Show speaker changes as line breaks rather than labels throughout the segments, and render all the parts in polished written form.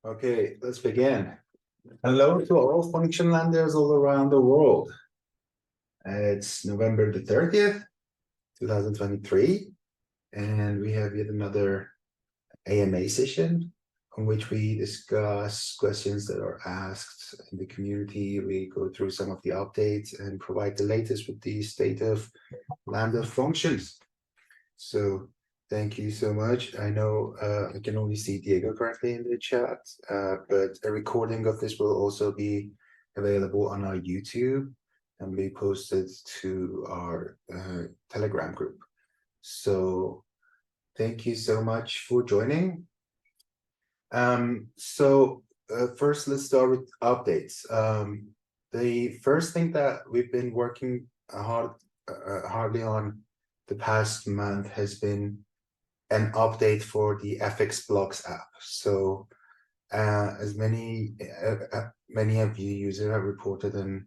Okay, let's begin. Hello to all Functionlanders all around the world. It's November the 30th, 2023, and we have yet another AMA session on which we discuss questions that are asked in the community. We go through some of the updates and provide the latest with the state of Lambda functions. So thank you so much. I know I can only see Diego currently in the chat, but a recording of this will also be available on our YouTube and be posted to our Telegram group. So thank you so much for joining. First, let's start with updates. The first thing that we've been working hardly on the past month has been an update for the FX Blocks app. So as many of you users have reported, and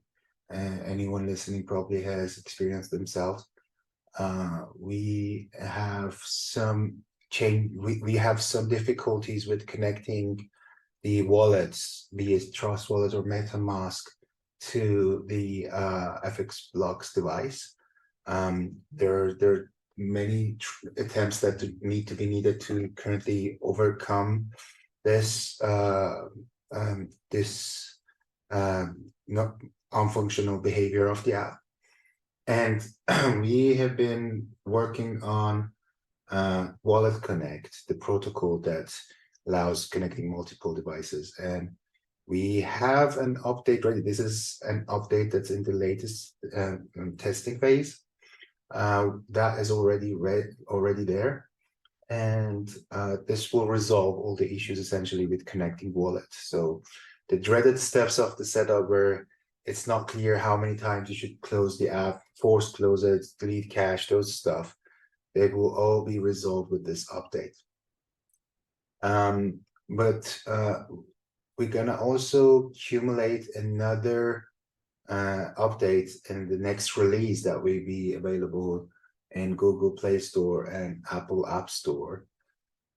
anyone listening probably has experienced themselves, we have some difficulties with connecting the wallets, be it Trust Wallet or MetaMask, to the FX Blocks device. There are many attempts that need to currently overcome this not unfunctional behavior of the app, and we have been working on Wallet Connect, the protocol that allows connecting multiple devices, and we have an update ready. This is an update that's in the latest testing phase. That is already there, and this will resolve all the issues essentially with connecting wallets. So the dreaded steps of the setup where it's not clear how many times you should close the app, force close it, delete cache, those stuff, they will all be resolved with this update. But we're gonna also accumulate another update in the next release that will be available in Google Play Store and Apple App Store,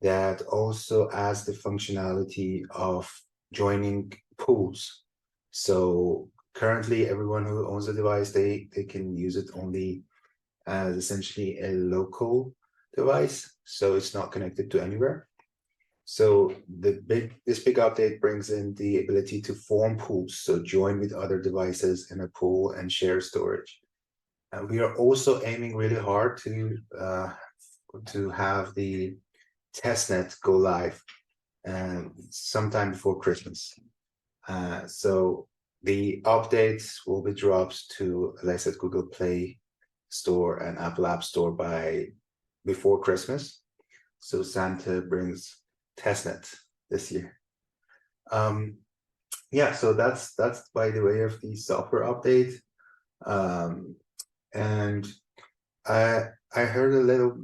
that also adds the functionality of joining pools. So currently everyone who owns a device, they can use it only as essentially a local device, so it's not connected to anywhere. So this big update brings in the ability to form pools, so join with other devices in a pool and share storage. And we are also aiming really hard to have the testnet go live sometime before Christmas. So the updates will be dropped to, like I said, Google Play Store and Apple App Store before Christmas. So Santa brings testnet this year. Yeah, so that's by the way of the software update. And I heard a little.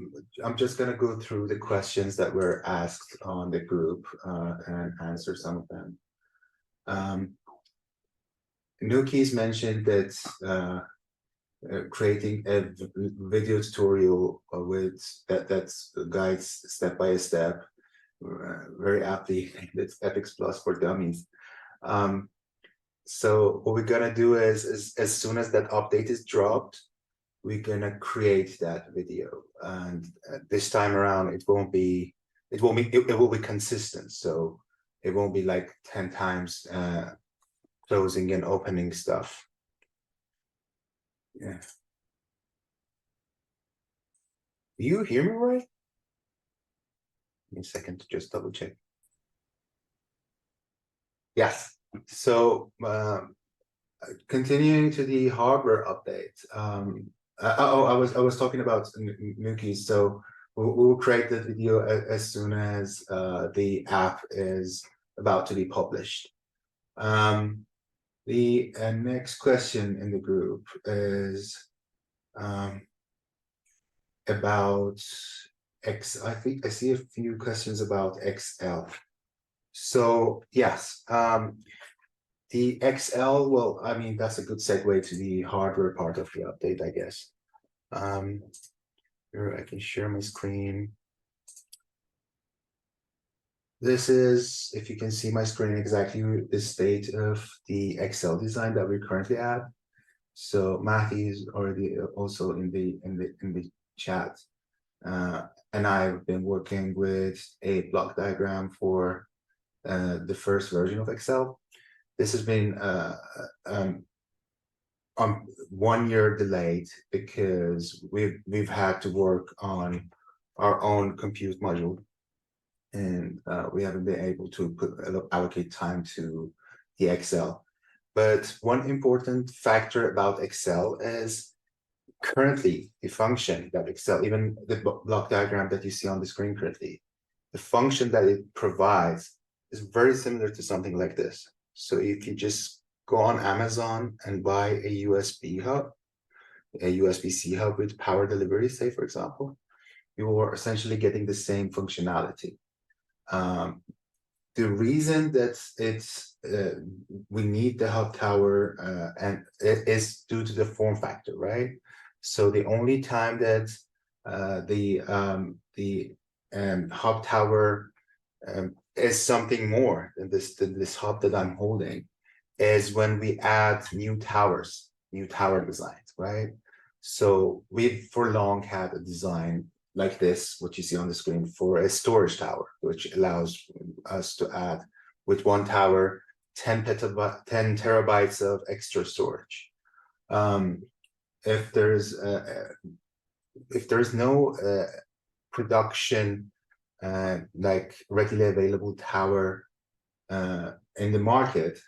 I'm just gonna go through the questions that were asked on the group and answer some of them. Nuki's mentioned that creating a video tutorial with that guides step by step, very aptly, that's FX Plus for Dummies. So what we're gonna do is as soon as that update is dropped, we're gonna create that video, and this time around it will be consistent. So it won't be like 10 times closing and opening stuff. Yeah. Do you hear me right? Give me a second to just double check. Yes. So continuing to the hardware update. I was talking about Nuki. So we'll create the video as soon as the app is about to be published. The next question in the group is about X. I think I see a few questions about XL. So yes, the XL, well, I mean, that's a good segue to the hardware part of the update, I guess. Here I can share my screen. This is, if you can see my screen, exactly the state of the Excel design that we're currently at. So Matthew is already also in the chat, and I've been working with a block diagram for the first version of Excel. This has been um, 1 year delayed because we've had to work on our own compute module, and we haven't been able to allocate time to the Excel. But one important factor about Excel is currently the function that Excel, even the block diagram that you see on the screen currently, the function that it provides is very similar to something like this. So if you just go on Amazon and buy a USB hub, a USB-C hub with power delivery, say, for example, you are essentially getting the same functionality. The reason that we need the hub tower and it is due to the form factor, right? So the only time that the hub tower is something more than this hub that I'm holding is when we add new towers, new tower designs, right? So we've for long had a design like this, what you see on the screen, for a storage tower, which allows us to add with one tower 10 terabytes of extra storage. If there's no production like readily available tower in the market,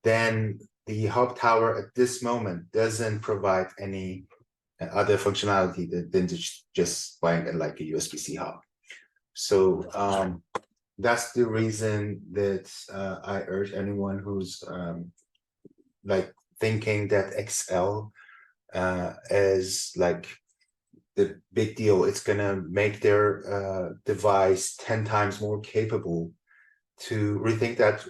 then the hub tower at this moment doesn't provide any other functionality than just buying it like a USB-C hub. So that's the reason that I urge anyone who's like thinking that Excel is like the big deal. It's gonna make their device 10 times more capable, to rethink that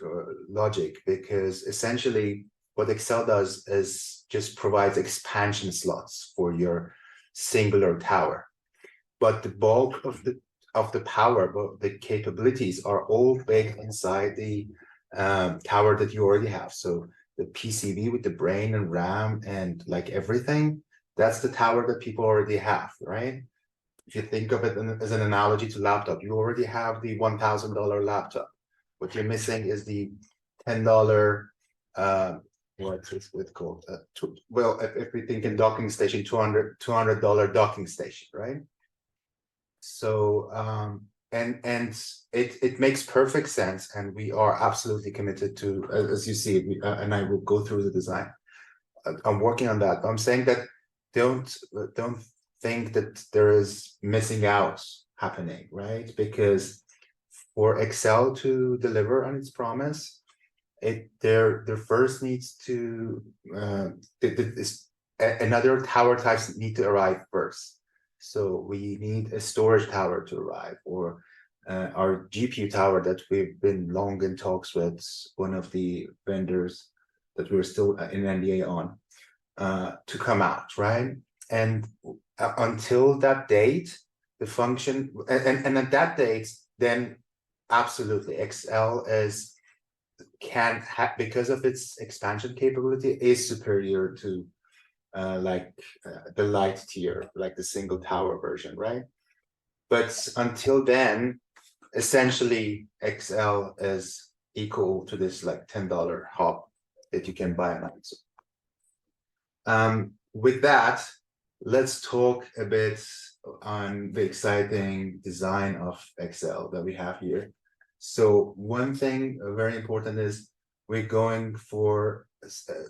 logic, because essentially what Excel does is just provides expansion slots for your singular tower. But the bulk of the power, but the capabilities are all baked inside the tower that you already have. So the PCB with the brain and RAM and like everything, that's the tower that people already have, right? If you think of it as an analogy to laptop, you already have the $1,000 laptop. What you're missing is the $10, what is it called? Well, if we think in docking station, $200 docking station, right? So and it makes perfect sense, and we are absolutely committed to, as you see, and I will go through the design. I'm working on that. I'm saying that don't think that there is missing out happening, right? Because for Excel to deliver on its promise, there first needs to another tower types need to arrive first. So we need a storage tower to arrive, or our GPU tower that we've been long in talks with one of the vendors that we're still in NDA on to come out, right? And until that date, the function, and at that date, then absolutely Excel can have, because of its expansion capability, is superior to the light tier, like the single tower version, right? But until then, essentially Excel is equal to this like $10 hub that you can buy on Amazon. With that, let's talk a bit on the exciting design of Excel that we have here. So one thing very important is we're going for,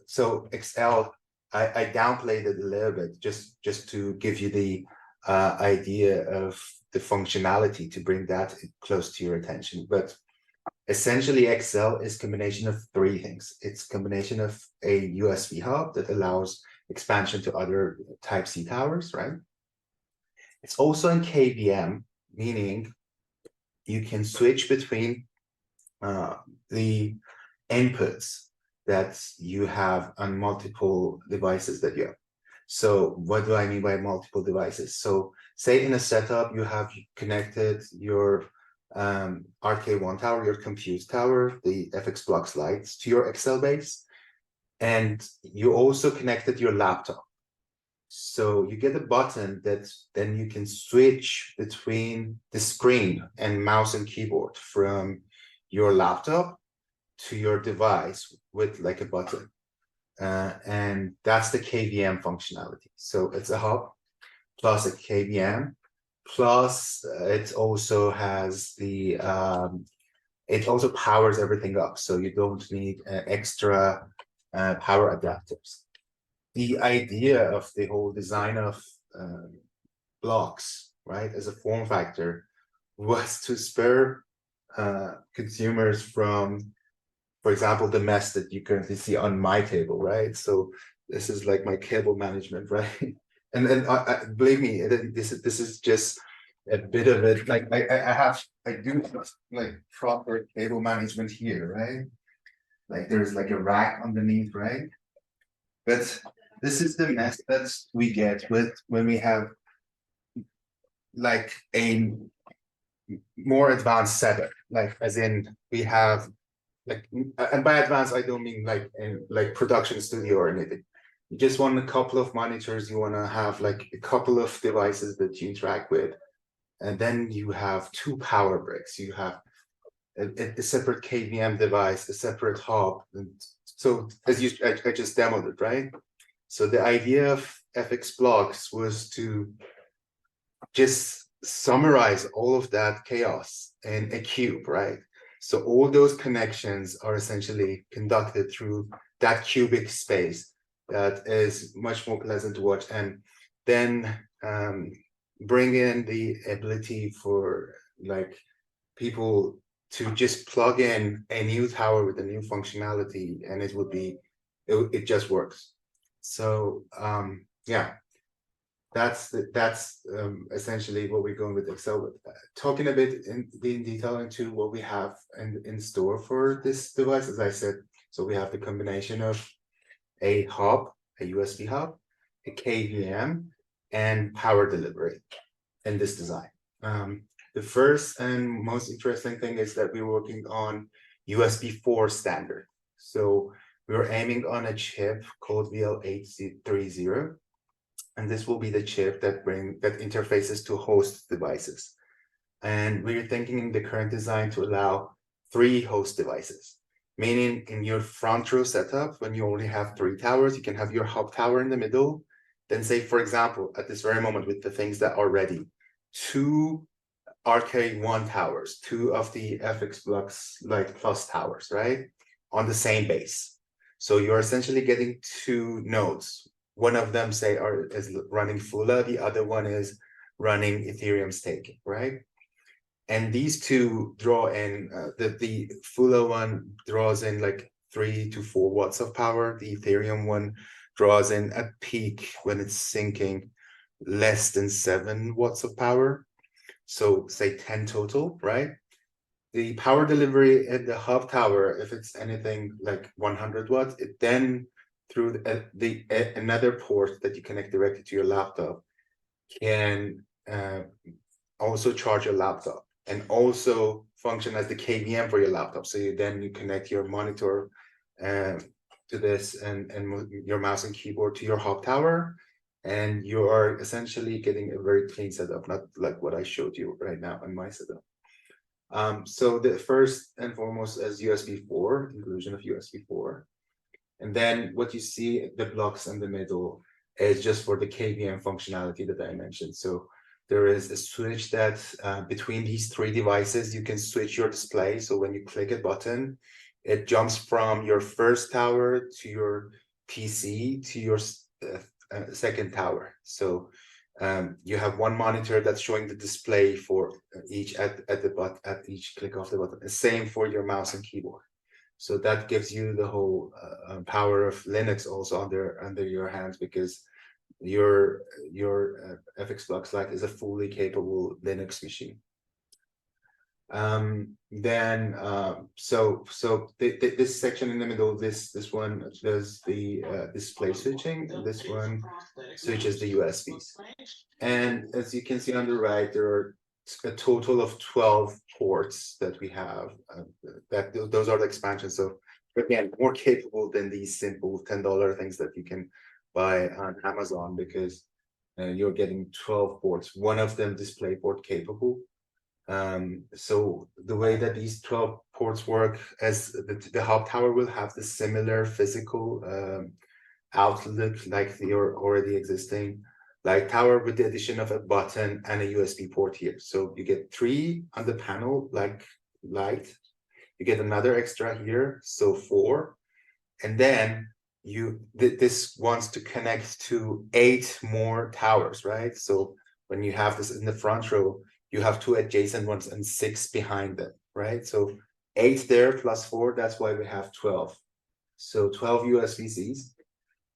so Excel, I downplayed it a little bit just to give you the idea of the functionality, to bring that close to your attention. But essentially Excel is a combination of three things. It's a combination of a USB hub that allows expansion to other type C towers, right? It's also in KVM, meaning you can switch between the inputs that you have on multiple devices that you have. So what do I mean by multiple devices? So say in a setup, you have connected your RK1 tower, your compute tower, the FX Blocks Lite to your Excel base. And you also connected your laptop. So you get a button that then you can switch between the screen and mouse and keyboard from your laptop to your device with like a button. And that's the KVM functionality. So it's a hub plus a KVM, plus it also has the, it also powers everything up. So you don't need extra power adapters. The idea of the whole design of blocks, right, as a form factor was to spare consumers from, for example, the mess that you currently see on my table, right? So this is like my cable management, right? And then believe me, this is just a bit of it. Like I do like proper cable management here, right? Like there's like a rack underneath, right? But this is the mess that we get with when we have like a more advanced setup, like as in we have like, and by advanced I don't mean like in like production studio or anything. You just want a couple of monitors, you want to have like a couple of devices that you interact with, and then you have two power bricks. You have a separate KVM device, a separate hub, and so as I just demoed it, right? So the idea of FX Blocks was to just summarize all of that chaos in a cube, right? So all those connections are essentially conducted through that cubic space that is much more pleasant to watch, and then bring in the ability for like people to just plug in a new tower with a new functionality, and it would be, it just works. So yeah, that's essentially what we're going with Excel with. Talking a bit in detail into what we have in store for this device, as I said, so we have the combination of a hub, a USB hub, a KVM, and power delivery in this design. The first and most interesting thing is that we're working on USB 4 standard. So we're aiming on a chip called VL830, and this will be the chip that interfaces to host devices. And we're thinking in the current design to allow 3 host devices, meaning in your front row setup, when you only have 3 towers, you can have your hub tower in the middle. Then say, for example, at this very moment with the things that are ready, 2 RK1 towers, 2 of the FX Blocks like plus towers, right? On the same base. So you're essentially getting 2 nodes. One of them, say, is running Fula, the other one is running Ethereum staking, right? And these two draw in, the Fula one draws in like 3 to 4 watts of power. The Ethereum one draws in at peak when it's sinking less than 7 watts of power. So say 10 total, right? The power delivery at the hub tower, if it's anything like 100 watts, it then through another port that you connect directly to your laptop can also charge your laptop and also function as the KVM for your laptop. So you connect your monitor to this and your mouse and keyboard to your hub tower, and you are essentially getting a very clean setup, not like what I showed you right now in my setup. So the first and foremost is USB 4, inclusion of USB 4. And then what you see, the blocks in the middle, is just for the KVM functionality that I mentioned. So there is a switch that between these 3 devices, you can switch your display. So when you click a button, it jumps from your first tower to your PC to your second tower. So you have one monitor that's showing the display for each at each click of the button. Same for your mouse and keyboard. So that gives you the whole power of Linux also under your hands, because your FX Blocks Lite is a fully capable Linux machine. This section in the middle, this one does the display switching, and this one switches the USBs. And as you can see on the right, there are a total of 12 ports that we have. Those are the expansions. So again, more capable than these simple $10 things that you can buy on Amazon, because you're getting 12 ports, one of them DisplayPort capable. So the way that these 12 ports work, as the hub tower will have the similar physical outlook like your already existing light tower, with the addition of a button and a USB port here. So you get 3 on the panel like light, you get another extra here, so 4, and then this wants to connect to 8 more towers, right? So when you have this in the front row, you have 2 adjacent ones and 6 behind them, right? So 8 there plus 4, that's why we have 12. So 12 USB-Cs,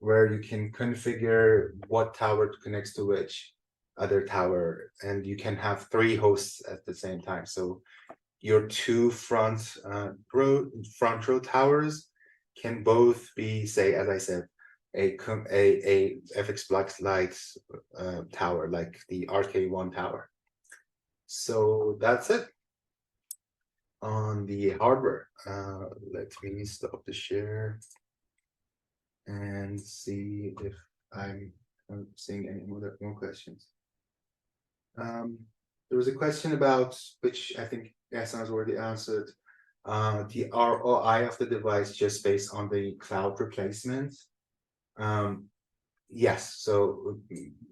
where you can configure what tower connects to which other tower, and you can have 3 hosts at the same time. So your 2 front row towers can both be, say, as I said, a FX Flux Lite tower, like the RK1 tower. So that's it on the hardware. Let me stop the share and see if I'm seeing any more questions. There was a question about, which I think Gaston's already answered, the ROI of the device just based on the cloud replacement. Yes, so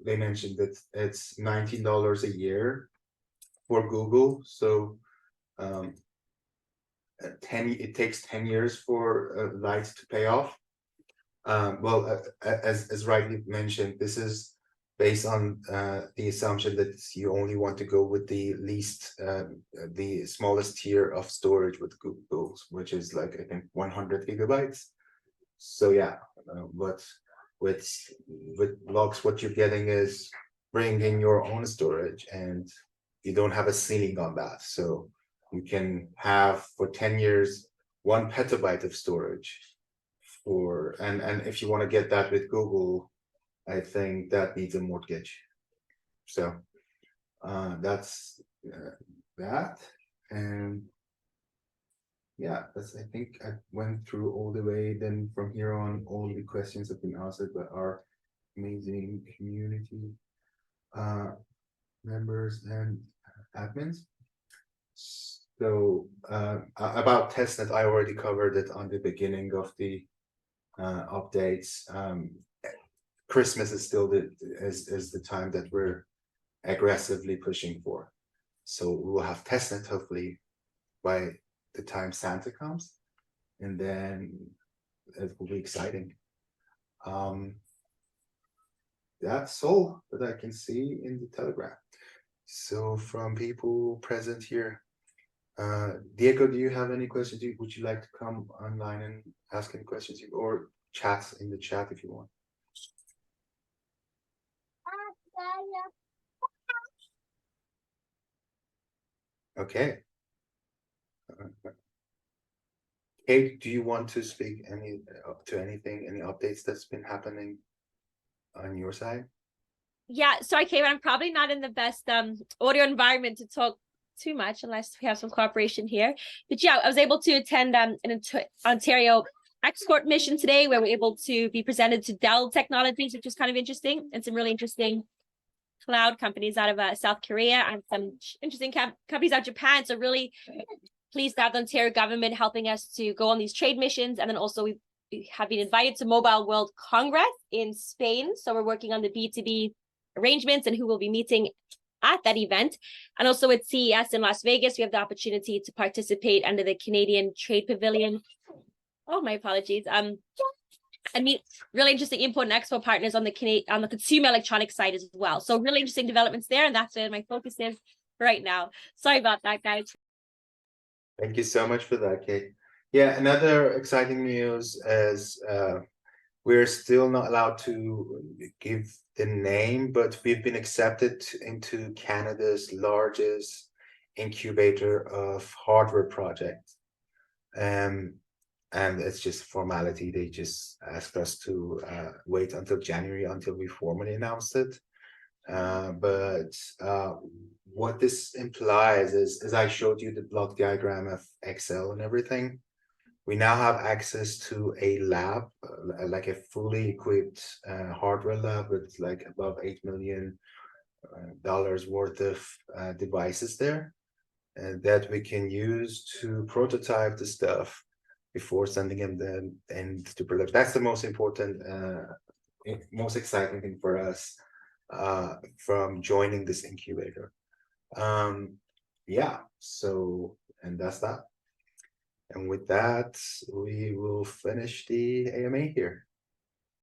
they mentioned that it's $19 a year for Google. So it takes 10 years for Light to pay off. Well, as rightly mentioned, this is based on the assumption that you only want to go with the the smallest tier of storage with Google, which is like, I think, 100 gigabytes. So yeah, but with Logs, what you're getting is bringing your own storage, and you don't have a ceiling on that. So you can have for 10 years 1 petabyte of storage. And if you want to get that with Google, I think that needs a mortgage. So that's that. And yeah, I think I went through all the way. Then from here on, all the questions have been answered by our amazing community members and admins. So about Testnet, I already covered it on the beginning of the updates. Christmas is still the time that we're aggressively pushing for. So we'll have Testnet hopefully by the time Santa comes, and then it will be exciting. That's all that I can see in the Telegram. So from people present here, Diego, do you have any questions? Would you like to come online and ask any questions, or chat in the chat if you want? Okay. Kate, do you want to speak to anything, any updates that's been happening on your side?
Yeah, sorry, Keyvan, I'm probably not in the best audio environment to talk too much unless we have some cooperation here. But yeah, I was able to attend an Ontario export mission today, where we're able to be presented to Dell Technologies, which is kind of interesting, and some really interesting cloud companies out of South Korea, and some interesting companies out of Japan. So really pleased to have the Ontario government helping us to go on these trade missions. And then also we have been invited to Mobile World Congress in Spain. So we're working on the B2B arrangements and who will be meeting at that event. And also at CES in Las Vegas, we have the opportunity to participate under the Canadian Trade Pavilion. Oh, my apologies. And meet really interesting import and export partners on the consumer electronics side as well. So really interesting developments there, and that's where my focus is right now. Sorry about that, guys.
Thank you so much for that, Kate. Yeah, another exciting news is we're still not allowed to give the name, but we've been accepted into Canada's largest incubator of hardware project. And it's just formality. They just asked us to wait until January until we formally announced it. But what this implies is, as I showed you the block diagram of Excel and everything, we now have access to a lab, like a fully equipped hardware lab with like above $8 million worth of devices there, and that we can use to prototype the stuff before sending them into production. That's the most important, most exciting thing for us from joining this incubator. Yeah, so, and that's that. And with that, we will finish the AMA here.